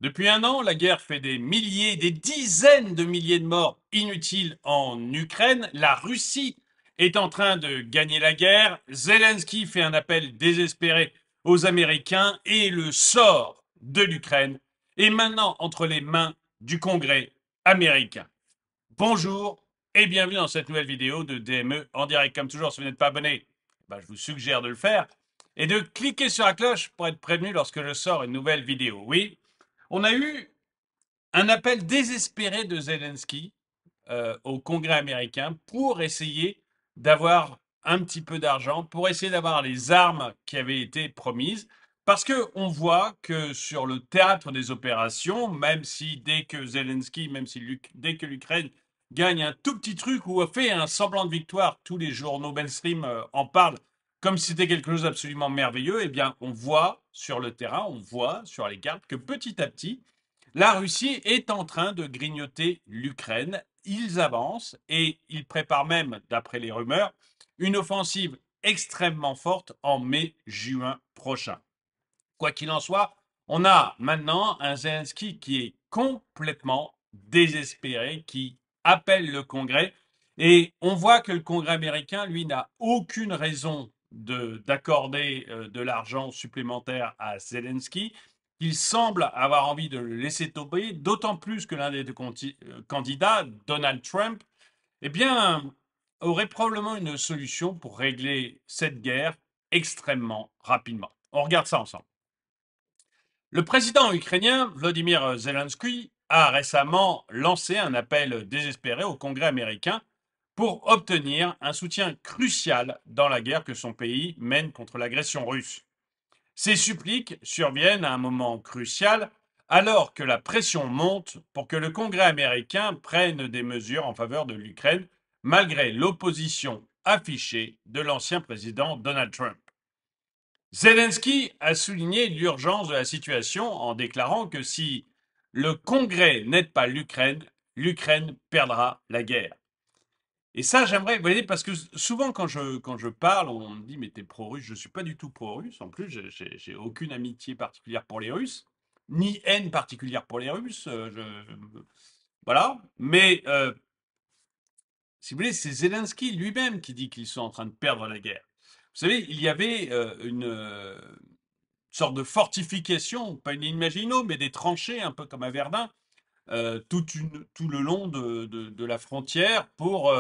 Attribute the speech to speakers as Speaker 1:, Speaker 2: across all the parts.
Speaker 1: Depuis un an, la guerre fait des milliers, des dizaines de milliers de morts inutiles en Ukraine. La Russie est en train de gagner la guerre. Zelensky fait un appel désespéré aux Américains et le sort de l'Ukraine est maintenant entre les mains du Congrès américain. Bonjour et bienvenue dans cette nouvelle vidéo de DME en direct. Comme toujours, si vous n'êtes pas abonné, je vous suggère de le faire et de cliquer sur la cloche pour être prévenu lorsque je sors une nouvelle vidéo. Oui, on a eu un appel désespéré de Zelensky au Congrès américain pour essayer d'avoir un petit peu d'argent, pour essayer d'avoir les armes qui avaient été promises. Parce qu'on voit que sur le théâtre des opérations, même si dès que Zelensky, même si dès que l'Ukraine gagne un tout petit truc ou fait un semblant de victoire, tous les journaux mainstream en parlent comme si c'était quelque chose d'absolument merveilleux, eh bien on voit sur le terrain, on voit sur les cartes que petit à petit, la Russie est en train de grignoter l'Ukraine. Ils avancent et ils préparent même, d'après les rumeurs, une offensive extrêmement forte en mai-juin prochain. Quoi qu'il en soit, on a maintenant un Zelensky qui est complètement désespéré, qui appelle le Congrès. Et on voit que le Congrès américain, lui, n'a aucune raison d'accorder de l'argent supplémentaire à Zelensky. Il semble avoir envie de le laisser tomber, d'autant plus que l'un des deux candidats, Donald Trump, eh bien, aurait probablement une solution pour régler cette guerre extrêmement rapidement. On regarde ça ensemble. Le président ukrainien Vladimir Zelensky a récemment lancé un appel désespéré au Congrès américain pour obtenir un soutien crucial dans la guerre que son pays mène contre l'agression russe. Ces suppliques surviennent à un moment crucial alors que la pression monte pour que le Congrès américain prenne des mesures en faveur de l'Ukraine malgré l'opposition affichée de l'ancien président Donald Trump. Zelensky a souligné l'urgence de la situation en déclarant que si le Congrès n'aide pas l'Ukraine, l'Ukraine perdra la guerre. Et ça, j'aimerais, vous voyez, parce que souvent quand je parle, on me dit, mais t'es pro-russe. Je ne suis pas du tout pro-russe. En plus, j'ai aucune amitié particulière pour les Russes, ni haine particulière pour les Russes. Voilà. Mais, si vous voulez, c'est Zelensky lui-même qui dit qu'ils sont en train de perdre la guerre. Vous savez, il y avait une sorte de fortification, pas une ligne Maginot, mais des tranchées, un peu comme à Verdun, tout le long de la frontière pour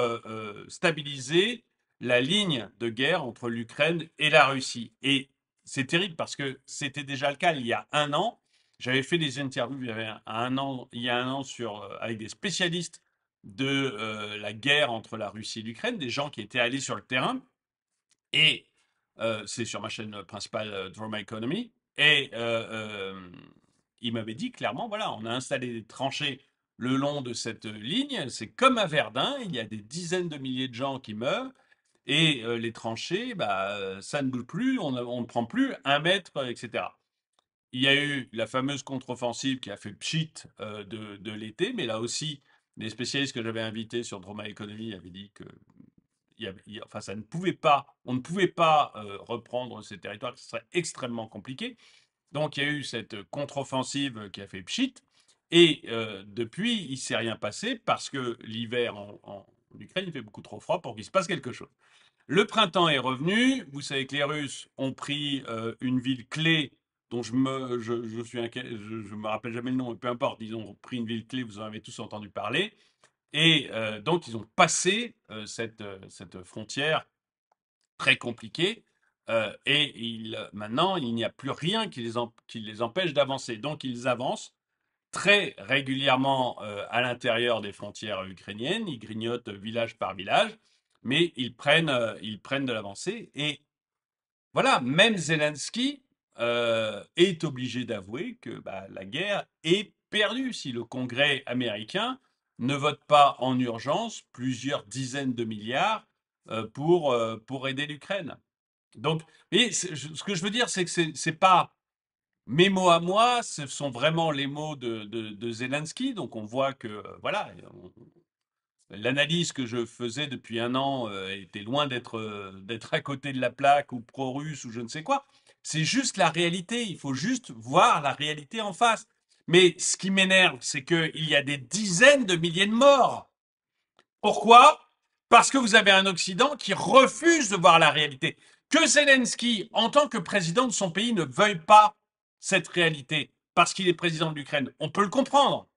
Speaker 1: stabiliser la ligne de guerre entre l'Ukraine et la Russie. Et c'est terrible parce que c'était déjà le cas il y a un an. J'avais fait des interviews il y a un an avec des spécialistes de la guerre entre la Russie et l'Ukraine, des gens qui étaient allés sur le terrain. Et c'est sur ma chaîne principale Drama Economy. Et il m'avait dit clairement, voilà, on a installé des tranchées le long de cette ligne. C'est comme à Verdun, il y a des dizaines de milliers de gens qui meurent. Et les tranchées, ça ne bouge plus, on ne prend plus un mètre, etc. Il y a eu la fameuse contre-offensive qui a fait pchit de l'été, mais là aussi, les spécialistes que j'avais invités sur Drama Economy avaient dit que enfin, ça ne pouvait pas, on ne pouvait pas reprendre ces territoires, que ce serait extrêmement compliqué. Donc il y a eu cette contre-offensive qui a fait pchit. Et depuis, il ne s'est rien passé parce que l'hiver en Ukraine, il fait beaucoup trop froid pour qu'il se passe quelque chose. Le printemps est revenu. Vous savez que les Russes ont pris une ville clé dont je suis inquiet, je me rappelle jamais le nom, mais peu importe, ils ont pris une ville clé, vous en avez tous entendu parler. Et donc, ils ont passé cette frontière très compliquée. Et maintenant, il n'y a plus rien qui les empêche d'avancer. Donc, ils avancent très régulièrement à l'intérieur des frontières ukrainiennes. Ils grignotent village par village, mais ils prennent de l'avancée. Et voilà, même Zelensky est obligé d'avouer que la guerre est perdue si le Congrès américain ne vote pas en urgence plusieurs dizaines de milliards pour aider l'Ukraine. Donc, et ce que je veux dire, c'est que c'est pas mes mots à moi, ce sont vraiment les mots de Zelensky. Donc, on voit que, voilà, l'analyse que je faisais depuis un an était loin d'être à côté de la plaque ou pro-russe ou je ne sais quoi. C'est juste la réalité. Il faut juste voir la réalité en face. Mais ce qui m'énerve, c'est qu'il y a des dizaines de milliers de morts. Pourquoi? Parce que vous avez un Occident qui refuse de voir la réalité. Que Zelensky, en tant que président de son pays, ne veuille pas cette réalité parce qu'il est président de l'Ukraine, on peut le comprendre.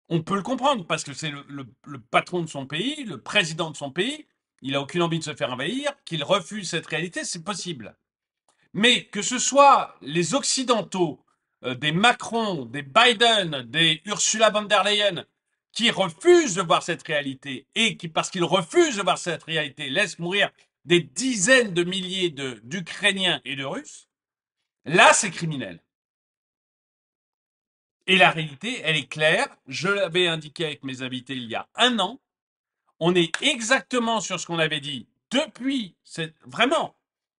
Speaker 1: On peut le comprendre parce que c'est le patron de son pays, le président de son pays. Il n'a aucune envie de se faire envahir. Qu'il refuse cette réalité, c'est possible. Mais que ce soit les Occidentaux, des Macron, des Biden, des Ursula von der Leyen, qui refusent de voir cette réalité et qui, parce qu'ils refusent de voir cette réalité, laissent mourir des dizaines de milliers d'Ukrainiens et de Russes, là, c'est criminel. Et la réalité, elle est claire. Je l'avais indiqué avec mes invités il y a un an. On est exactement sur ce qu'on avait dit depuis, vraiment,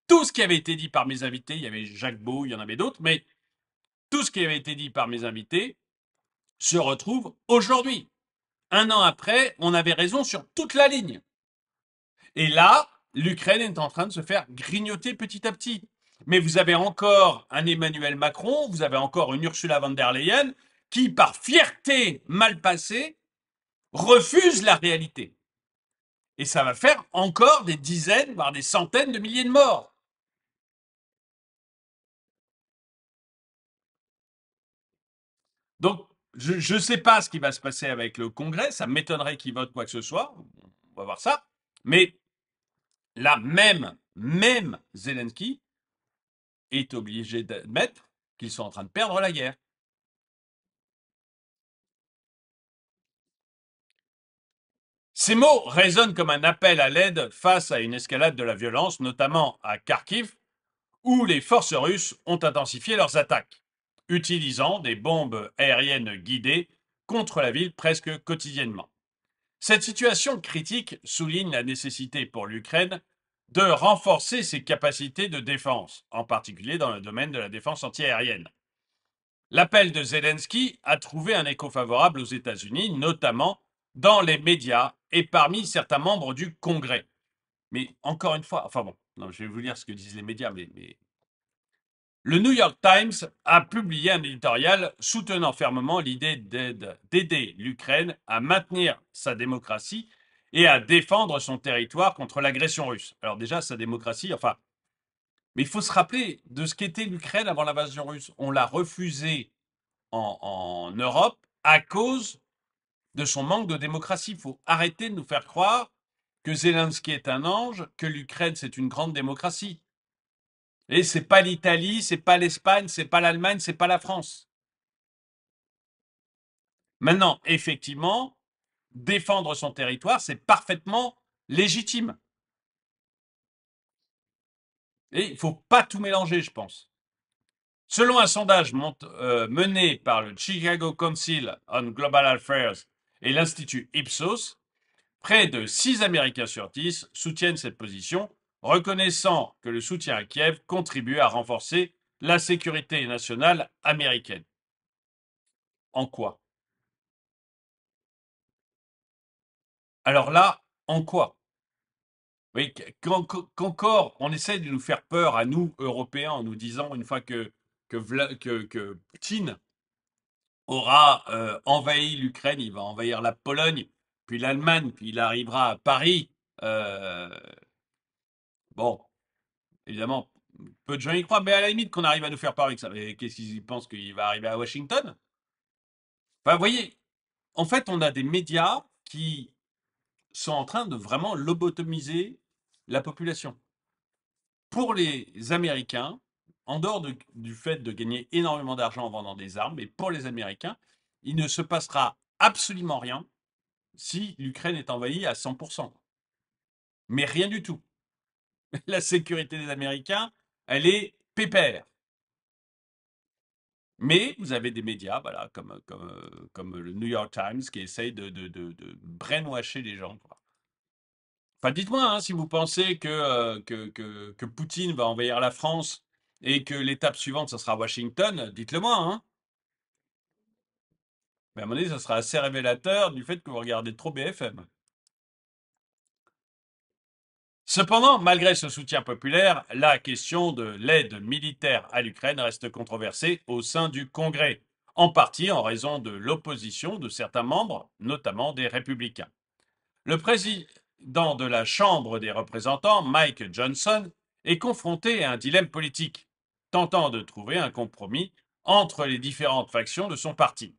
Speaker 1: tout ce qui avait été dit par mes invités. Il y avait Jacques Beau, il y en avait d'autres, mais tout ce qui avait été dit par mes invités se retrouve aujourd'hui. Un an après, on avait raison sur toute la ligne. Et là, l'Ukraine est en train de se faire grignoter petit à petit. Mais vous avez encore un Emmanuel Macron, vous avez encore une Ursula von der Leyen qui, par fierté mal passée, refuse la réalité. Et ça va faire encore des dizaines, voire des centaines de milliers de morts. Donc, je ne sais pas ce qui va se passer avec le Congrès, ça m'étonnerait qu'il vote quoi que ce soit, on va voir ça. Mais là, même Zelensky est obligé d'admettre qu'ils sont en train de perdre la guerre. Ces mots résonnent comme un appel à l'aide face à une escalade de la violence, notamment à Kharkiv, où les forces russes ont intensifié leurs attaques, utilisant des bombes aériennes guidées contre la ville presque quotidiennement. Cette situation critique souligne la nécessité pour l'Ukraine de renforcer ses capacités de défense, en particulier dans le domaine de la défense antiaérienne. L'appel de Zelensky a trouvé un écho favorable aux États-Unis, notamment dans les médias et parmi certains membres du Congrès. Mais encore une fois, enfin bon, non, je vais vous lire ce que disent les médias, mais le New York Times a publié un éditorial soutenant fermement l'idée d'aider l'Ukraine à maintenir sa démocratie et à défendre son territoire contre l'agression russe. Alors déjà, sa démocratie, enfin, mais il faut se rappeler de ce qu'était l'Ukraine avant l'invasion russe. On l'a refusé en Europe à cause de son manque de démocratie. Il faut arrêter de nous faire croire que Zelensky est un ange, que l'Ukraine c'est une grande démocratie. Et c'est pas l'Italie, c'est pas l'Espagne, c'est pas l'Allemagne, c'est pas la France. Maintenant, effectivement, défendre son territoire, c'est parfaitement légitime. Et il ne faut pas tout mélanger, je pense. Selon un sondage mené par le Chicago Council on Global Affairs et l'Institut Ipsos, près de 6 Américains sur 10 soutiennent cette position, reconnaissant que le soutien à Kiev contribue à renforcer la sécurité nationale américaine. En quoi? Alors là, en quoi? Oui, qu'encore on essaie de nous faire peur à nous, Européens, en nous disant une fois que Poutine aura envahi l'Ukraine, il va envahir la Pologne, puis l'Allemagne, puis il arrivera à Paris. euh, bon, évidemment, peu de gens y croient, mais à la limite qu'on arrive à nous faire peur avec ça. Mais qu'est-ce qu'ils pensent qu'il va arriver à Washington? Enfin, vous voyez, en fait, on a des médias qui sont en train de vraiment lobotomiser la population. Pour les Américains, en dehors du fait de gagner énormément d'argent en vendant des armes, mais pour les Américains, il ne se passera absolument rien si l'Ukraine est envahie à 100%. Mais rien du tout. La sécurité des Américains, elle est pépère. Mais vous avez des médias, voilà, comme le New York Times, qui essayent de brainwasher les gens, quoi. Enfin, dites-moi hein, si vous pensez que Poutine va envahir la France et que l'étape suivante, ça sera Washington, dites-le moi. Hein. Mais à un moment donné, ça sera assez révélateur du fait que vous regardez trop BFM. Cependant, malgré ce soutien populaire, la question de l'aide militaire à l'Ukraine reste controversée au sein du Congrès, en partie en raison de l'opposition de certains membres, notamment des républicains. Le président de la Chambre des représentants, Mike Johnson, est confronté à un dilemme politique, tentant de trouver un compromis entre les différentes factions de son parti.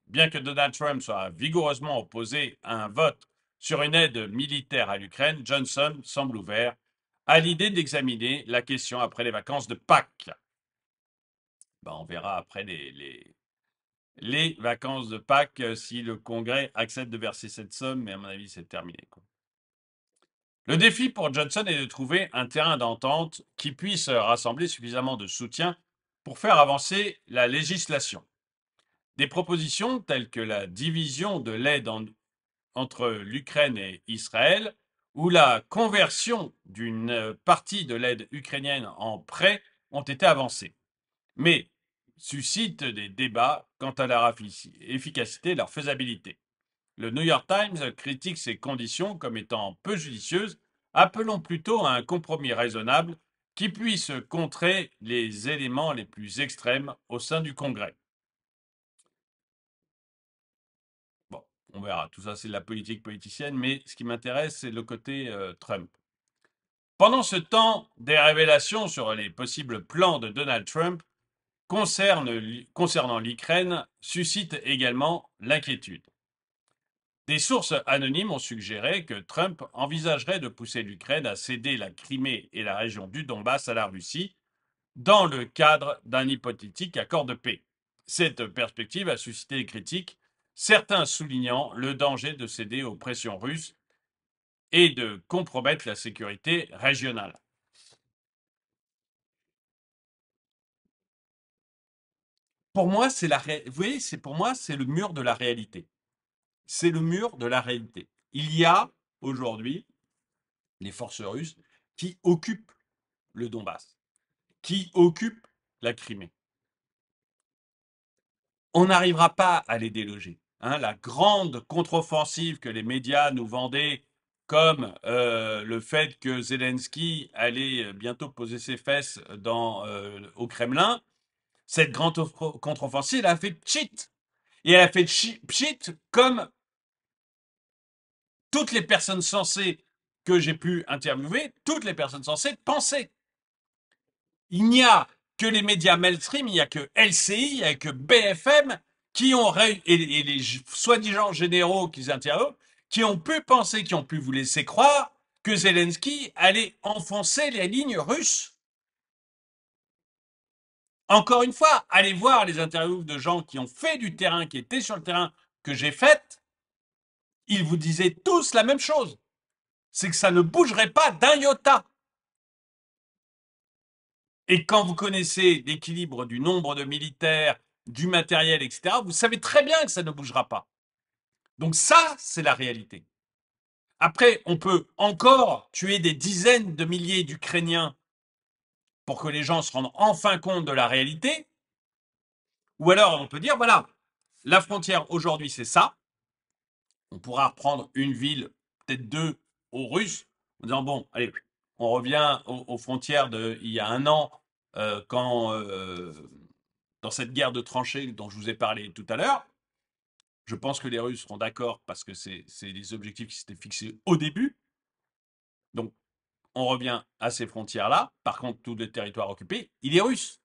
Speaker 1: Bien que Donald Trump soit vigoureusement opposé à un vote sur une aide militaire à l'Ukraine, Johnson semble ouvert à l'idée d'examiner la question après les vacances de Pâques. On verra après les vacances de Pâques si le Congrès accepte de verser cette somme, mais à mon avis, c'est terminé, quoi. Le défi pour Johnson est de trouver un terrain d'entente qui puisse rassembler suffisamment de soutien pour faire avancer la législation. Des propositions telles que la division de l'aide entre l'Ukraine et Israël ou la conversion d'une partie de l'aide ukrainienne en prêt ont été avancées, mais suscitent des débats quant à leur efficacité et leur faisabilité. Le New York Times critique ces conditions comme étant peu judicieuses, appelant plutôt à un compromis raisonnable qui puisse contrer les éléments les plus extrêmes au sein du Congrès. Bon, on verra, tout ça c'est de la politique politicienne, mais ce qui m'intéresse c'est le côté Trump. Pendant ce temps, des révélations sur les possibles plans de Donald Trump concernant l'Ukraine suscitent également l'inquiétude. Des sources anonymes ont suggéré que Trump envisagerait de pousser l'Ukraine à céder la Crimée et la région du Donbass à la Russie dans le cadre d'un hypothétique accord de paix. Cette perspective a suscité des critiques, certains soulignant le danger de céder aux pressions russes et de compromettre la sécurité régionale. Pour moi, vous voyez, pour moi, c'est le mur de la réalité. C'est le mur de la réalité. Il y a aujourd'hui les forces russes qui occupent le Donbass, qui occupent la Crimée. On n'arrivera pas à les déloger. Hein. La grande contre-offensive que les médias nous vendaient comme le fait que Zelensky allait bientôt poser ses fesses au Kremlin, cette grande contre-offensive, elle a fait pchit. Et elle a fait pchit comme toutes les personnes sensées que j'ai pu interviewer, toutes les personnes sensées pensaient. Il n'y a que les médias mainstream, il n'y a que LCI, il n'y a que BFM qui ont et les soi-disant généraux qu'ils interrogent, qui ont pu penser, qui ont pu vous laisser croire que Zelensky allait enfoncer les lignes russes. Encore une fois, allez voir les interviews de gens qui ont fait du terrain, qui étaient sur le terrain que j'ai faites. Ils vous disaient tous la même chose. C'est que ça ne bougerait pas d'un iota. Et quand vous connaissez l'équilibre du nombre de militaires, du matériel, etc., vous savez très bien que ça ne bougera pas. Donc ça, c'est la réalité. Après, on peut encore tuer des dizaines de milliers d'Ukrainiens pour que les gens se rendent enfin compte de la réalité. Ou alors, on peut dire, voilà, la frontière aujourd'hui, c'est ça. On pourra reprendre une ville, peut-être deux, aux Russes, en disant, bon, allez, on revient aux frontières d'il y a un an, quand dans cette guerre de tranchées dont je vous ai parlé tout à l'heure. Je pense que les Russes seront d'accord parce que c'est les objectifs qui s'étaient fixés au début. Donc, on revient à ces frontières-là. Par contre, tout le territoire occupé, il est russe.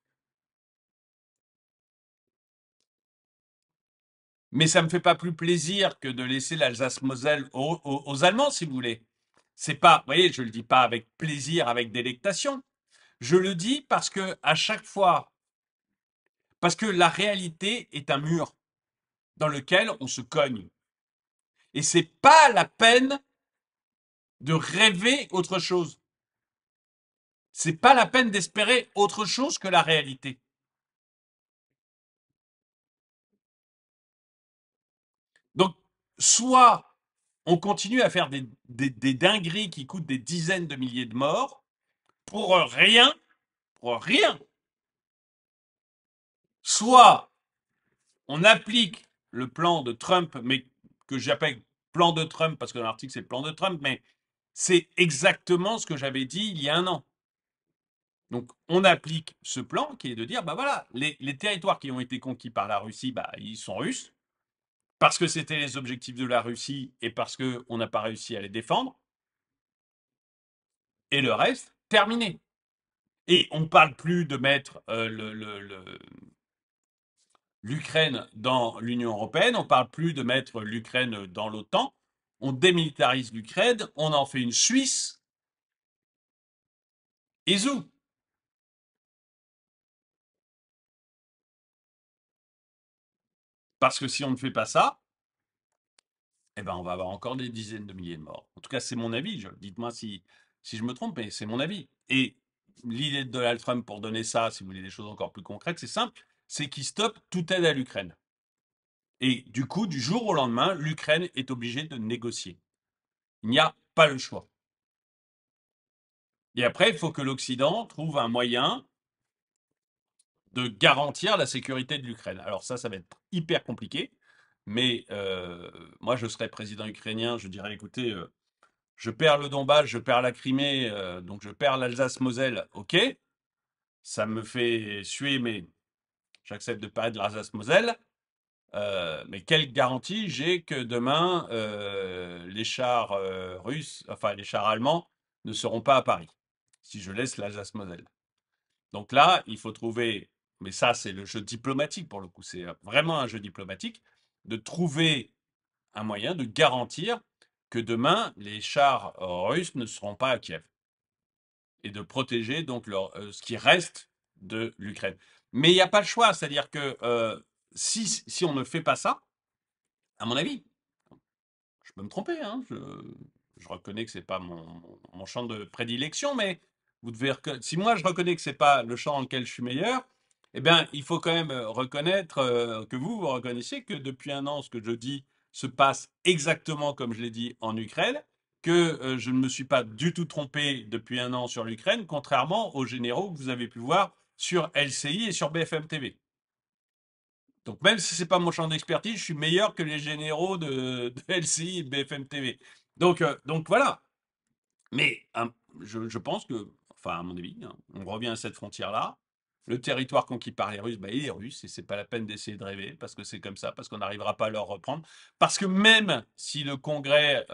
Speaker 1: Mais ça ne me fait pas plus plaisir que de laisser l'Alsace-Moselle aux Allemands, si vous voulez. C'est pas, vous voyez, je le dis pas avec plaisir, avec délectation. Je le dis parce que à chaque fois, parce que la réalité est un mur dans lequel on se cogne. Et c'est pas la peine de rêver autre chose. C'est pas la peine d'espérer autre chose que la réalité. Donc, soit on continue à faire des dingueries qui coûtent des dizaines de milliers de morts pour rien. Soit on applique le plan de Trump, mais que j'appelle plan de Trump parce que dans l'article c'est le plan de Trump, mais C'est exactement ce que j'avais dit il y a un an. Donc, on applique ce plan qui est de dire, bah voilà, les territoires qui ont été conquis par la Russie, bah, ils sont russes, parce que c'était les objectifs de la Russie et parce qu'on n'a pas réussi à les défendre, et le reste, terminé. Et on ne parle plus de mettre l'Ukraine dans l'Union européenne, on ne parle plus de mettre l'Ukraine dans l'OTAN, on démilitarise l'Ukraine, on en fait une Suisse, et zou. Parce que si on ne fait pas ça, eh ben on va avoir encore des dizaines de milliers de morts. En tout cas, c'est mon avis. Dites-moi si je me trompe, mais c'est mon avis. Et l'idée de Donald Trump pour donner ça, si vous voulez des choses encore plus concrètes, c'est simple, c'est qu'il stoppe toute aide à l'Ukraine. Et du coup, du jour au lendemain, l'Ukraine est obligée de négocier. Il n'y a pas le choix. Et après, il faut que l'Occident trouve un moyen de garantir la sécurité de l'Ukraine. Alors ça va être hyper compliqué, mais moi, je serais président ukrainien, je dirais, écoutez, je perds le Donbass, je perds la Crimée, donc je perds l'Alsace-Moselle, ok, ça me fait suer, mais j'accepte de perdre l'Alsace-Moselle. Mais quelle garantie j'ai que demain, les chars russes, enfin les chars allemands, ne seront pas à Paris, si je laisse l'Alsace-Moselle. Donc là, il faut trouver, mais ça c'est le jeu diplomatique pour le coup, c'est vraiment un jeu diplomatique, de trouver un moyen de garantir que demain, les chars russes ne seront pas à Kiev et de protéger donc ce qui reste de l'Ukraine. Mais il n'y a pas le choix, c'est-à-dire que si on ne fait pas ça, à mon avis, je peux me tromper, hein, je reconnais que c'est pas mon champ de prédilection, mais vous devez si moi je reconnais que c'est pas le champ dans lequel je suis meilleur, eh bien, il faut quand même reconnaître que vous reconnaissiez que depuis un an, ce que je dis se passe exactement comme je l'ai dit en Ukraine, que je ne me suis pas du tout trompé depuis un an sur l'Ukraine, contrairement aux généraux que vous avez pu voir sur LCI et sur BFM TV. Donc même si c'est pas mon champ d'expertise, je suis meilleur que les généraux de LCI et de BFM TV. Donc voilà. Mais je pense que, enfin à mon avis, hein, on revient à cette frontière-là. Le territoire conquis par les Russes, bah, il est russe et c'est pas la peine d'essayer de rêver parce que c'est comme ça, parce qu'on n'arrivera pas à leur reprendre. Parce que même si le Congrès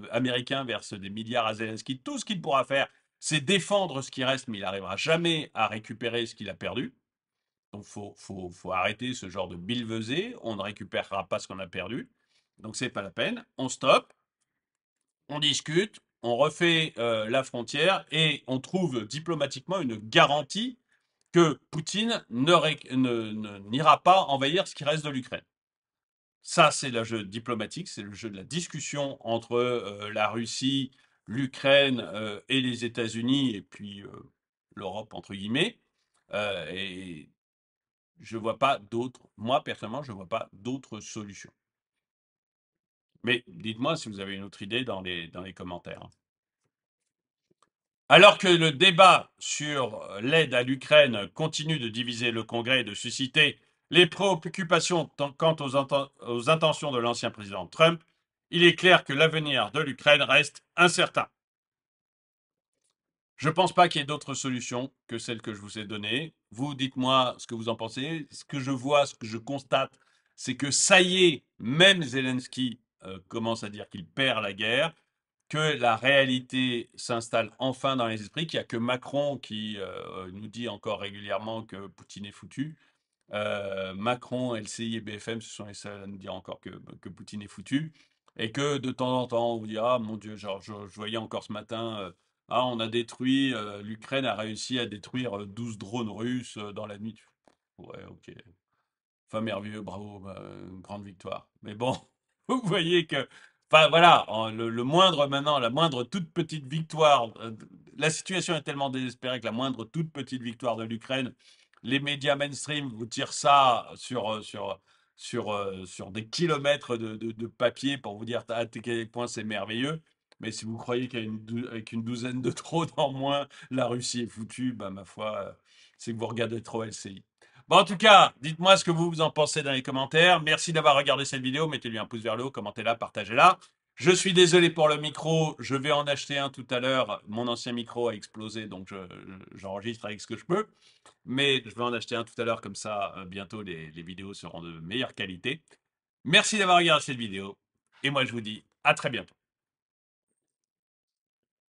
Speaker 1: américain verse des milliards à Zelensky, tout ce qu'il pourra faire, c'est défendre ce qui reste, mais il n'arrivera jamais à récupérer ce qu'il a perdu. Donc, faut arrêter ce genre de billevesée. On ne récupérera pas ce qu'on a perdu. Donc, c'est pas la peine. On stoppe, on discute, on refait la frontière et on trouve diplomatiquement une garantie que Poutine n'ira pas envahir ce qui reste de l'Ukraine. Ça, c'est le jeu diplomatique, c'est le jeu de la discussion entre la Russie, l'Ukraine et les États-Unis et puis l'Europe, entre guillemets. Et je vois pas d'autres, moi personnellement, je vois pas d'autres solutions. Mais dites-moi si vous avez une autre idée dans les commentaires, hein. Alors que le débat sur l'aide à l'Ukraine continue de diviser le Congrès et de susciter les préoccupations quant aux intentions de l'ancien président Trump, il est clair que l'avenir de l'Ukraine reste incertain. Je ne pense pas qu'il y ait d'autres solutions que celles que je vous ai données. Vous, dites-moi ce que vous en pensez. Ce que je vois, ce que je constate, c'est que ça y est, même Zelensky commence à dire qu'il perd la guerre, que la réalité s'installe enfin dans les esprits, qu'il n'y a que Macron qui nous dit encore régulièrement que Poutine est foutu. Macron, LCI et BFM, ce sont les seuls à nous dire encore que Poutine est foutu. Et que de temps en temps, on vous dit, ah mon Dieu, genre, je voyais encore ce matin, ah, on a détruit, l'Ukraine a réussi à détruire 12 drones russes dans la nuit. Ouais, ok. Enfin, merveilleux, bravo, bah, une grande victoire. Mais bon, vous voyez que, enfin voilà, le moindre maintenant, la moindre toute petite victoire, la situation est tellement désespérée que la moindre toute petite victoire de l'Ukraine, les médias mainstream vous tirent ça sur des kilomètres de papier pour vous dire à quel point c'est merveilleux. Mais si vous croyez qu'avec une douzaine de drones en moins, la Russie est foutue, bah, ma foi, c'est que vous regardez trop LCI. Bon, en tout cas, dites-moi ce que vous en pensez dans les commentaires. Merci d'avoir regardé cette vidéo. Mettez-lui un pouce vers le haut, commentez-la, partagez-la. Je suis désolé pour le micro, je vais en acheter un tout à l'heure. Mon ancien micro a explosé, donc j'enregistre avec ce que je peux. Mais je vais en acheter un tout à l'heure, comme ça, bientôt les vidéos seront de meilleure qualité. Merci d'avoir regardé cette vidéo. Et moi, je vous dis à très bientôt.